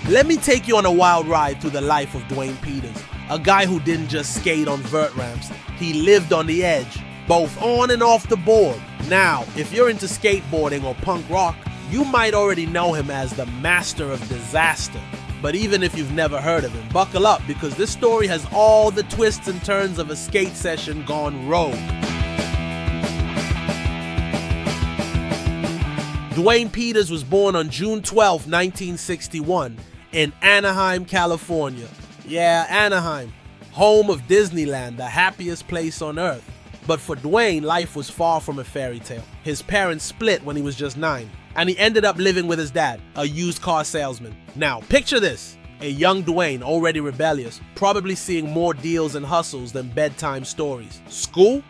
Let me take you on a wild ride through the life of Duane Peters, a guy who didn't just skate on vert ramps, he lived on the edge, both on and off the board. Now, if you're into skateboarding or punk rock, you might already know him as the master of disaster. But even if you've never heard of him, buckle up because this story has all the twists and turns of a skate session gone rogue. Duane Peters was born on June 12, 1961 in Anaheim, California. Yeah, Anaheim, home of Disneyland, the happiest place on earth. But for Duane, life was far from a fairy tale. His parents split when he was just 9, and he ended up living with his dad, a used car salesman. Now, picture this. A young Duane, already rebellious, probably seeing more deals and hustles than bedtime stories. School?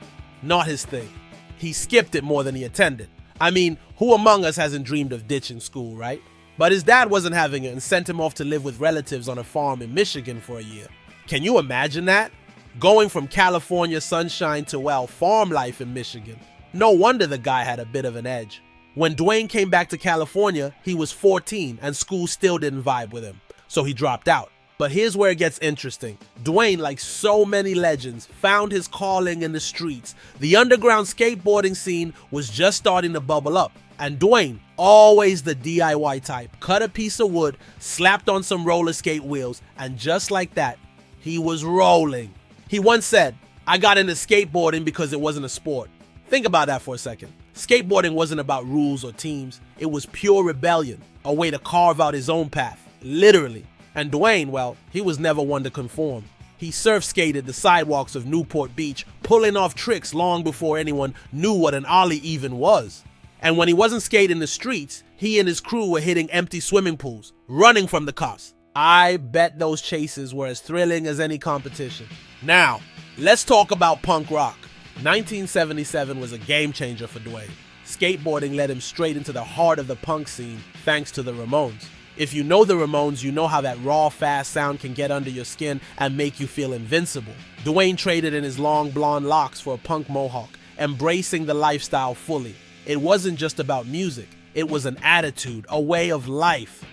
Not his thing. He skipped it more than he attended. I mean, who among us hasn't dreamed of ditching school, right? But his dad wasn't having it and sent him off to live with relatives on a farm in Michigan for a year. Can you imagine that? Going from California sunshine to, well, farm life in Michigan. No wonder the guy had a bit of an edge. When Duane came back to California, he was 14 and school still didn't vibe with him, so he dropped out. But here's where it gets interesting. Duane, like so many legends, found his calling in the streets. The underground skateboarding scene was just starting to bubble up. And Duane, always the DIY type, cut a piece of wood, slapped on some roller skate wheels, and just like that, he was rolling. He once said, "I got into skateboarding because it wasn't a sport." Think about that for a second. Skateboarding wasn't about rules or teams. It was pure rebellion, a way to carve out his own path, literally. And Duane, well, he was never one to conform. He surf skated the sidewalks of Newport Beach, pulling off tricks long before anyone knew what an ollie even was. And when he wasn't skating the streets, he and his crew were hitting empty swimming pools, running from the cops. I bet those chases were as thrilling as any competition. Now, let's talk about punk rock. 1977 was a game changer for Duane. Skateboarding led him straight into the heart of the punk scene, thanks to the Ramones. If you know the Ramones, you know how that raw, fast sound can get under your skin and make you feel invincible. Duane traded in his long blonde locks for a punk mohawk, embracing the lifestyle fully. It wasn't just about music, it was an attitude, a way of life.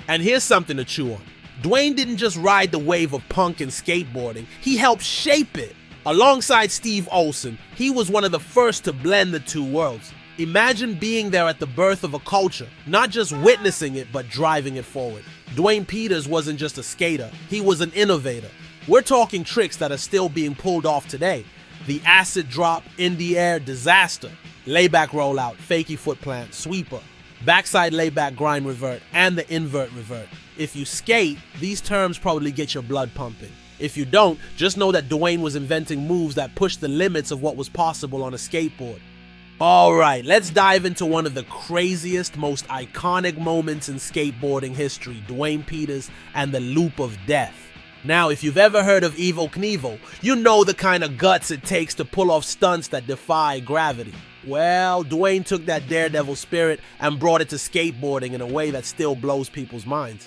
And here's something to chew on. Duane didn't just ride the wave of punk and skateboarding, he helped shape it. Alongside Steve Olson, he was one of the first to blend the two worlds. Imagine being there at the birth of a culture, not just witnessing it, but driving it forward. Duane Peters wasn't just a skater, he was an innovator. We're talking tricks that are still being pulled off today. The acid drop, in the air, disaster, layback rollout, fakie foot plant, sweeper, backside layback grind revert, and the invert revert. If you skate, these terms probably get your blood pumping. If you don't, just know that Duane was inventing moves that pushed the limits of what was possible on a skateboard. Alright, let's dive into one of the craziest, most iconic moments in skateboarding history, Duane Peters and the Loop of Death. Now, if you've ever heard of Evel Knievel, you know the kind of guts it takes to pull off stunts that defy gravity. Well, Duane took that daredevil spirit and brought it to skateboarding in a way that still blows people's minds.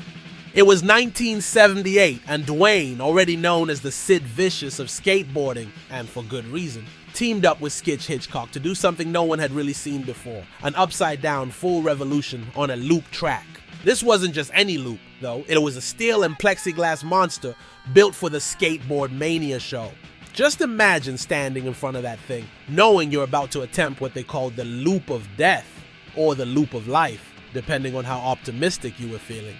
It was 1978, and Duane, already known as the Sid Vicious of skateboarding, and for good reason, teamed up with Skitch Hitchcock to do something no one had really seen before, an upside-down full revolution on a loop track. This wasn't just any loop, though. It was a steel and plexiglass monster built for the Skateboard Mania show. Just imagine standing in front of that thing, knowing you're about to attempt what they called the Loop of Death, or the Loop of Life, depending on how optimistic you were feeling.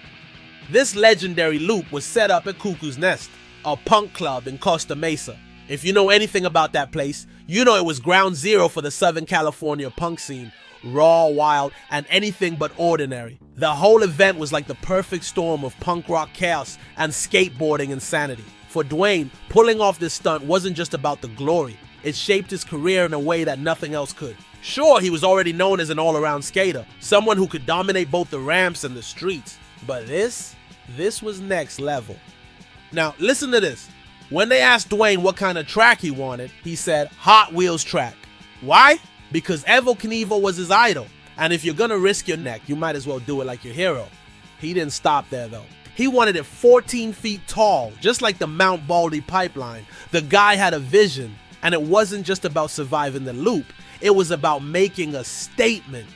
This legendary loop was set up at Cuckoo's Nest, a punk club in Costa Mesa. If you know anything about that place, you know it was ground zero for the Southern California punk scene, raw, wild, and anything but ordinary. The whole event was like the perfect storm of punk rock chaos and skateboarding insanity. For Duane, pulling off this stunt wasn't just about the glory, it shaped his career in a way that nothing else could. Sure, he was already known as an all-around skater, someone who could dominate both the ramps and the streets, but this was next level. Now, listen to this. When they asked Duane what kind of track he wanted, he said, Hot Wheels track. Why? Because Evel Knievel was his idol, and if you're gonna risk your neck, you might as well do it like your hero. He didn't stop there though. He wanted it 14 feet tall, just like the Mount Baldy pipeline. The guy had a vision, and it wasn't just about surviving the loop, it was about making a statement.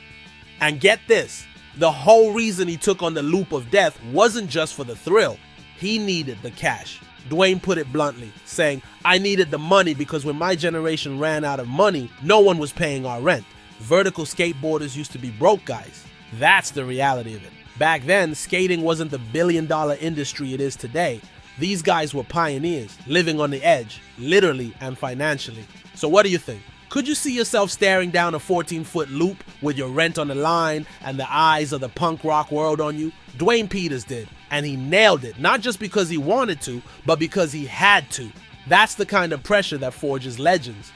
And get this, The whole reason he took on the loop of death wasn't just for the thrill. He needed the cash. Duane put it bluntly, saying, "I needed the money because when my generation ran out of money, no one was paying our rent. Vertical skateboarders used to be broke guys." That's the reality of it. Back then, skating wasn't the billion-dollar industry it is today. These guys were pioneers, living on the edge, literally and financially. So what do you think? Could you see yourself staring down a 14-foot loop with your rent on the line and the eyes of the punk rock world on you? Duane Peters did, and he nailed it, not just because he wanted to, but because he had to. That's the kind of pressure that forges legends.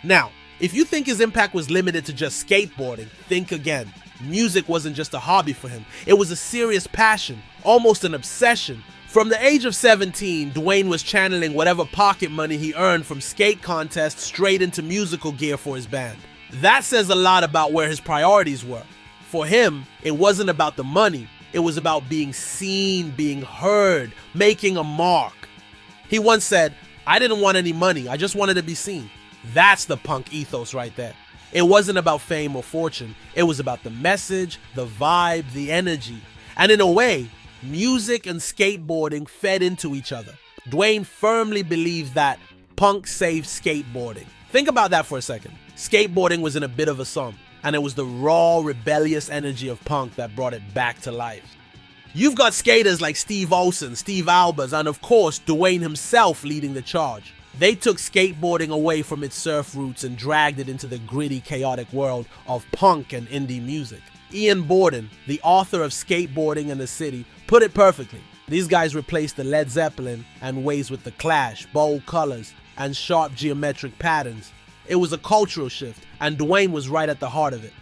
Now, if you think his impact was limited to just skateboarding, think again. Music wasn't just a hobby for him. It was a serious passion, almost an obsession. From the age of 17, Duane was channeling whatever pocket money he earned from skate contests straight into musical gear for his band. That says a lot about where his priorities were. For him, it wasn't about the money. It was about being seen, being heard, making a mark. He once said, "I didn't want any money, I just wanted to be seen." That's the punk ethos right there. It wasn't about fame or fortune. It was about the message, the vibe, the energy. And in a way, music and skateboarding fed into each other. Duane firmly believed that punk saved skateboarding. Think about that for a second. Skateboarding was in a bit of a slump, and it was the raw, rebellious energy of punk that brought it back to life. You've got skaters like Steve Olson, Steve Albers, and of course, Duane himself leading the charge. They took skateboarding away from its surf roots and dragged it into the gritty, chaotic world of punk and indie music. Ian Borden, the author of Skateboarding in the City, put it perfectly. These guys replaced the Led Zeppelin and Ways with the Clash, bold colors, and sharp geometric patterns. It was a cultural shift, and Duane was right at the heart of it.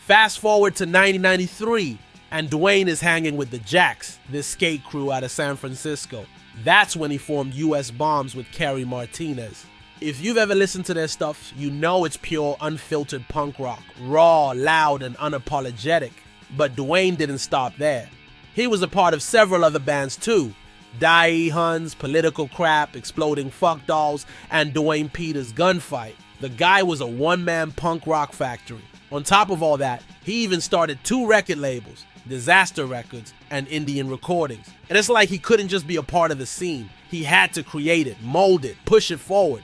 Fast forward to 1993, and Duane is hanging with the Jacks, this skate crew out of San Francisco. That's when he formed US Bombs with Kerry Martinez. If you've ever listened to their stuff, you know it's pure, unfiltered punk rock, raw, loud, and unapologetic. But Duane didn't stop there. He was a part of several other bands too. Die Huns, Political Crap, Exploding Fuck Dolls, and Duane Peters' Gunfight. The guy was a one-man punk rock factory. On top of all that, he even started 2 record labels, Disaster Records and Indian Recordings. And it's like he couldn't just be a part of the scene. He had to create it, mold it, push it forward.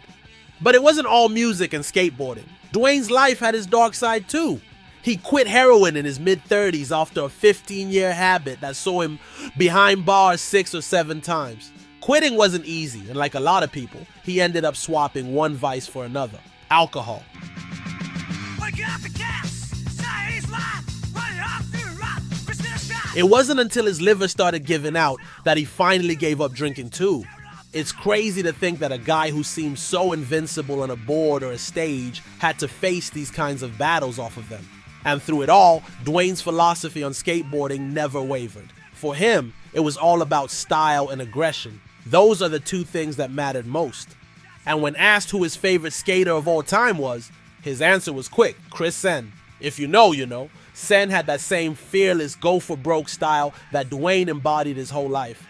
But it wasn't all music and skateboarding. Duane's life had his dark side too. He quit heroin in his mid-30s after a 15-year habit that saw him behind bars 6 or 7 times. Quitting wasn't easy, and like a lot of people, he ended up swapping one vice for another: alcohol. It wasn't until his liver started giving out that he finally gave up drinking too. It's crazy to think that a guy who seemed so invincible on a board or a stage had to face these kinds of battles off of them. And through it all, Duane's philosophy on skateboarding never wavered. For him, it was all about style and aggression. Those are the 2 things that mattered most. And when asked who his favorite skater of all time was, his answer was quick: Chris Sen. If you know, you know. Sen had that same fearless, go-for-broke style that Duane embodied his whole life.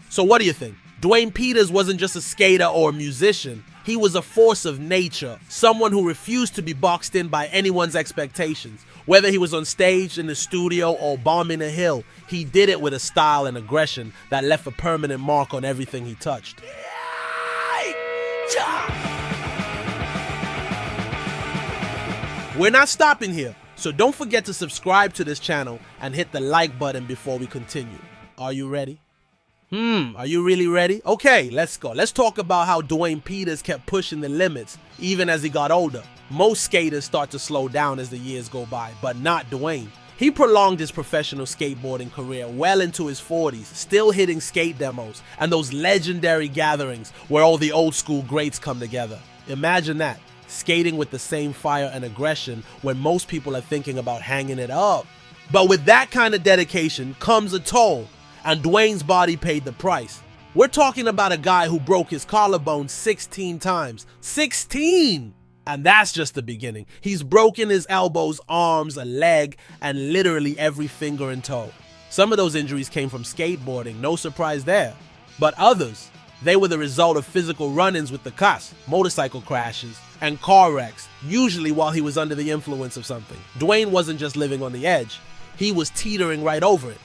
So what do you think? Duane Peters wasn't just a skater or a musician. He was a force of nature, someone who refused to be boxed in by anyone's expectations. Whether he was on stage, in the studio, or bombing a hill, he did it with a style and aggression that left a permanent mark on everything he touched. We're not stopping here, so don't forget to subscribe to this channel and hit the like button before we continue. Are you ready? Are you really ready? Okay, let's go. Let's talk about how Duane Peters kept pushing the limits even as he got older. Most skaters start to slow down as the years go by, but not Duane. He prolonged his professional skateboarding career well into his 40s, still hitting skate demos and those legendary gatherings where all the old school greats come together. Imagine that, skating with the same fire and aggression when most people are thinking about hanging it up. But with that kind of dedication comes a toll, and Duane's body paid the price. We're talking about a guy who broke his collarbone 16 times. 16! And that's just the beginning. He's broken his elbows, arms, a leg, and literally every finger and toe. Some of those injuries came from skateboarding, no surprise there. But others, They were the result of physical run-ins with the cops, motorcycle crashes, and car wrecks, usually while he was under the influence of something. Duane wasn't just living on the edge, he was teetering right over it.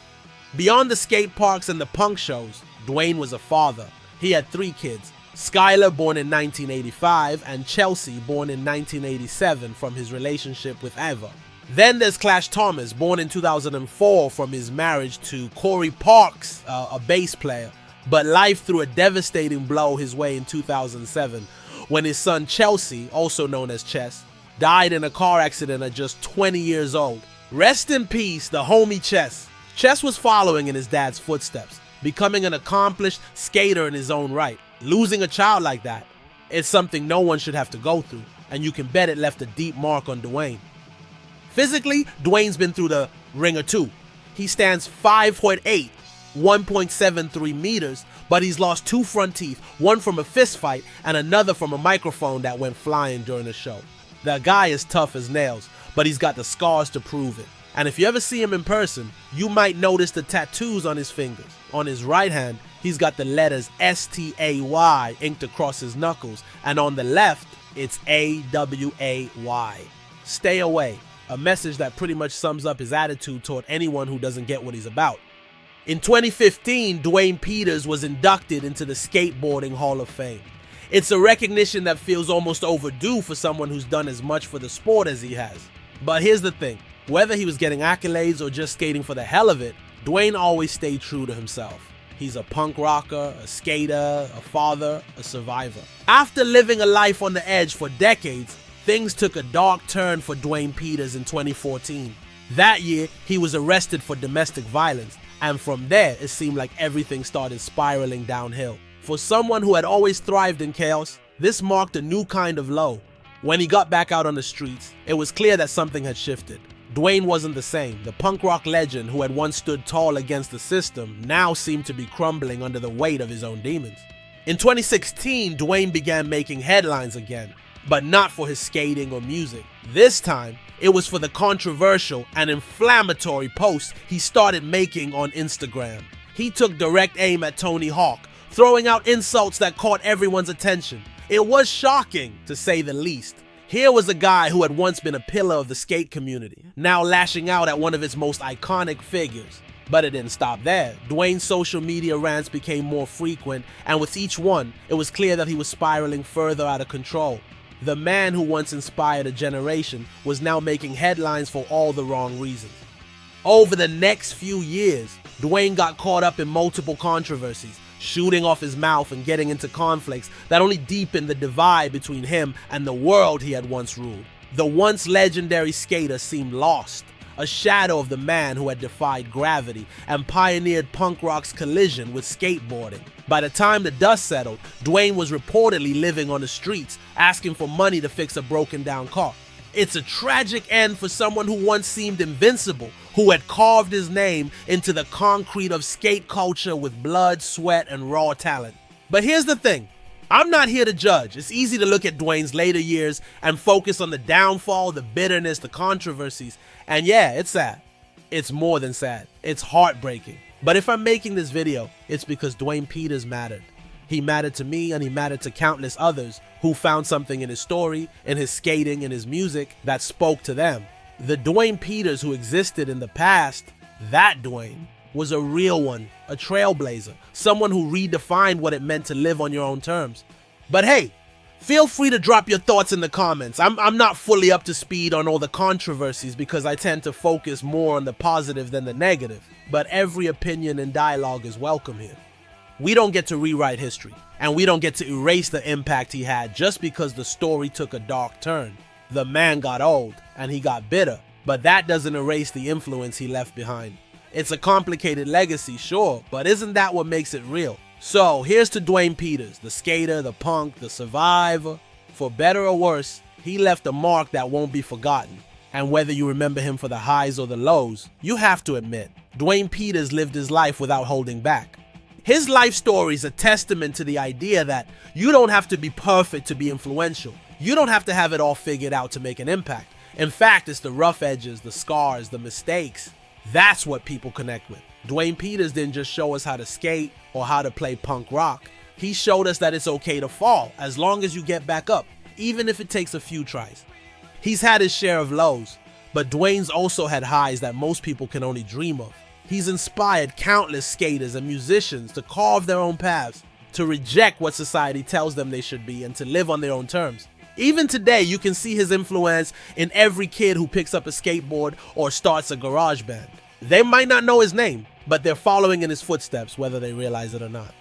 Beyond the skate parks and the punk shows, Duane was a father. He had 3 kids, Skylar, born in 1985, and Chelsea, born in 1987 from his relationship with Eva. Then there's Clash Thomas, born in 2004 from his marriage to Corey Parks, a bass player. But life threw a devastating blow his way in 2007 when his son Chelsea, also known as Chess, died in a car accident at just 20 years old. Rest in peace, the homie Chess. Chess was following in his dad's footsteps, becoming an accomplished skater in his own right. Losing a child like that, it's something no one should have to go through, and you can bet it left a deep mark on Duane. Physically, Duane's been through the ringer too. He stands 5'8", 1.73 meters, but he's lost 2 front teeth, one from a fist fight and another from a microphone that went flying during the show. The guy is tough as nails, but he's got the scars to prove it. And if you ever see him in person, you might notice the tattoos on his fingers. On his right hand, he's got the letters S-T-A-Y inked across his knuckles, and on the left, it's A-W-A-Y. Stay away, a message that pretty much sums up his attitude toward anyone who doesn't get what he's about. In 2015, Duane Peters was inducted into the Skateboarding Hall of Fame. It's a recognition that feels almost overdue for someone who's done as much for the sport as he has. But here's the thing, whether he was getting accolades or just skating for the hell of it, Duane always stayed true to himself. He's a punk rocker, a skater, a father, a survivor. After living a life on the edge for decades, things took a dark turn for Duane Peters in 2014. That year, he was arrested for domestic violence, and from there, it seemed like everything started spiraling downhill. For someone who had always thrived in chaos, this marked a new kind of low. When he got back out on the streets, it was clear that something had shifted. Duane wasn't the same. The punk rock legend who had once stood tall against the system now seemed to be crumbling under the weight of his own demons. In 2016, Duane began making headlines again, but not for his skating or music. This time, it was for the controversial and inflammatory posts he started making on Instagram. He took direct aim at Tony Hawk, throwing out insults that caught everyone's attention. It was shocking, to say the least. Here was a guy who had once been a pillar of the skate community, now lashing out at one of its most iconic figures. But it didn't stop there. Duane's social media rants became more frequent, and with each one, it was clear that he was spiraling further out of control. The man who once inspired a generation was now making headlines for all the wrong reasons. Over the next few years, Duane got caught up in multiple controversies, shooting off his mouth and getting into conflicts that only deepened the divide between him and the world he had once ruled. The once legendary skater seemed lost, a shadow of the man who had defied gravity and pioneered punk rock's collision with skateboarding. By the time the dust settled, Duane was reportedly living on the streets, asking for money to fix a broken down car. It's a tragic end for someone who once seemed invincible, who had carved his name into the concrete of skate culture with blood, sweat, and raw talent. But here's the thing, I'm not here to judge. It's easy to look at Duane's later years and focus on the downfall, the bitterness, the controversies, and yeah, it's sad. It's more than sad. It's heartbreaking. But if I'm making this video, it's because Duane Peters mattered. He mattered to me, and he mattered to countless others who found something in his story, in his skating, in his music that spoke to them. The Duane Peters who existed in the past, that Duane, was a real one, a trailblazer, someone who redefined what it meant to live on your own terms. But hey, feel free to drop your thoughts in the comments. I'm not fully up to speed on all the controversies because I tend to focus more on the positive than the negative, but every opinion and dialogue is welcome here. We don't get to rewrite history, and we don't get to erase the impact he had just because the story took a dark turn. The man got old, and he got bitter, but that doesn't erase the influence he left behind. It's a complicated legacy, sure, but isn't that what makes it real? So here's to Duane Peters, the skater, the punk, the survivor. For better or worse, he left a mark that won't be forgotten. And whether you remember him for the highs or the lows, you have to admit, Duane Peters lived his life without holding back. His life story is a testament to the idea that you don't have to be perfect to be influential. You don't have to have it all figured out to make an impact. In fact, it's the rough edges, the scars, the mistakes. That's what people connect with. Duane Peters didn't just show us how to skate or how to play punk rock. He showed us that it's okay to fall as long as you get back up, even if it takes a few tries. He's had his share of lows, but Duane's also had highs that most people can only dream of. He's inspired countless skaters and musicians to carve their own paths, to reject what society tells them they should be, and to live on their own terms. Even today, you can see his influence in every kid who picks up a skateboard or starts a garage band. They might not know his name, but they're following in his footsteps, whether they realize it or not.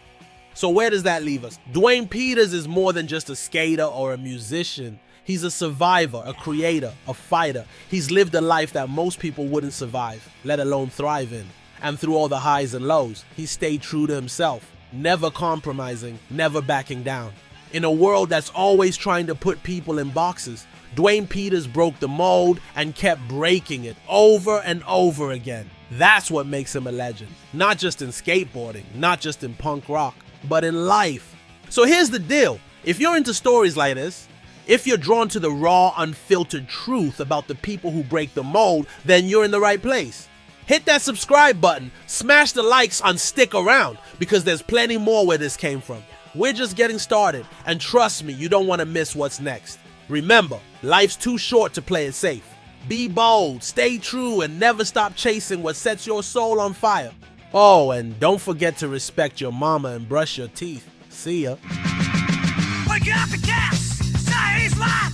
So where does that leave us? Duane Peters is more than just a skater or a musician. He's a survivor, a creator, a fighter. He's lived a life that most people wouldn't survive, let alone thrive in. And through all the highs and lows, he stayed true to himself, never compromising, never backing down. In a world that's always trying to put people in boxes, Duane Peters broke the mold and kept breaking it over and over again. That's what makes him a legend. Not just in skateboarding, not just in punk rock, but in life. So here's the deal. If you're into stories like this, if you're drawn to the raw, unfiltered truth about the people who break the mold, then you're in the right place. Hit that subscribe button, smash the likes, and stick around, because there's plenty more where this came from. We're just getting started, and trust me, you don't want to miss what's next. Remember, life's too short to play it safe. Be bold, stay true, and never stop chasing what sets your soul on fire. Oh, and don't forget to respect your mama and brush your teeth. See ya. Wake up the gas! Say he's live!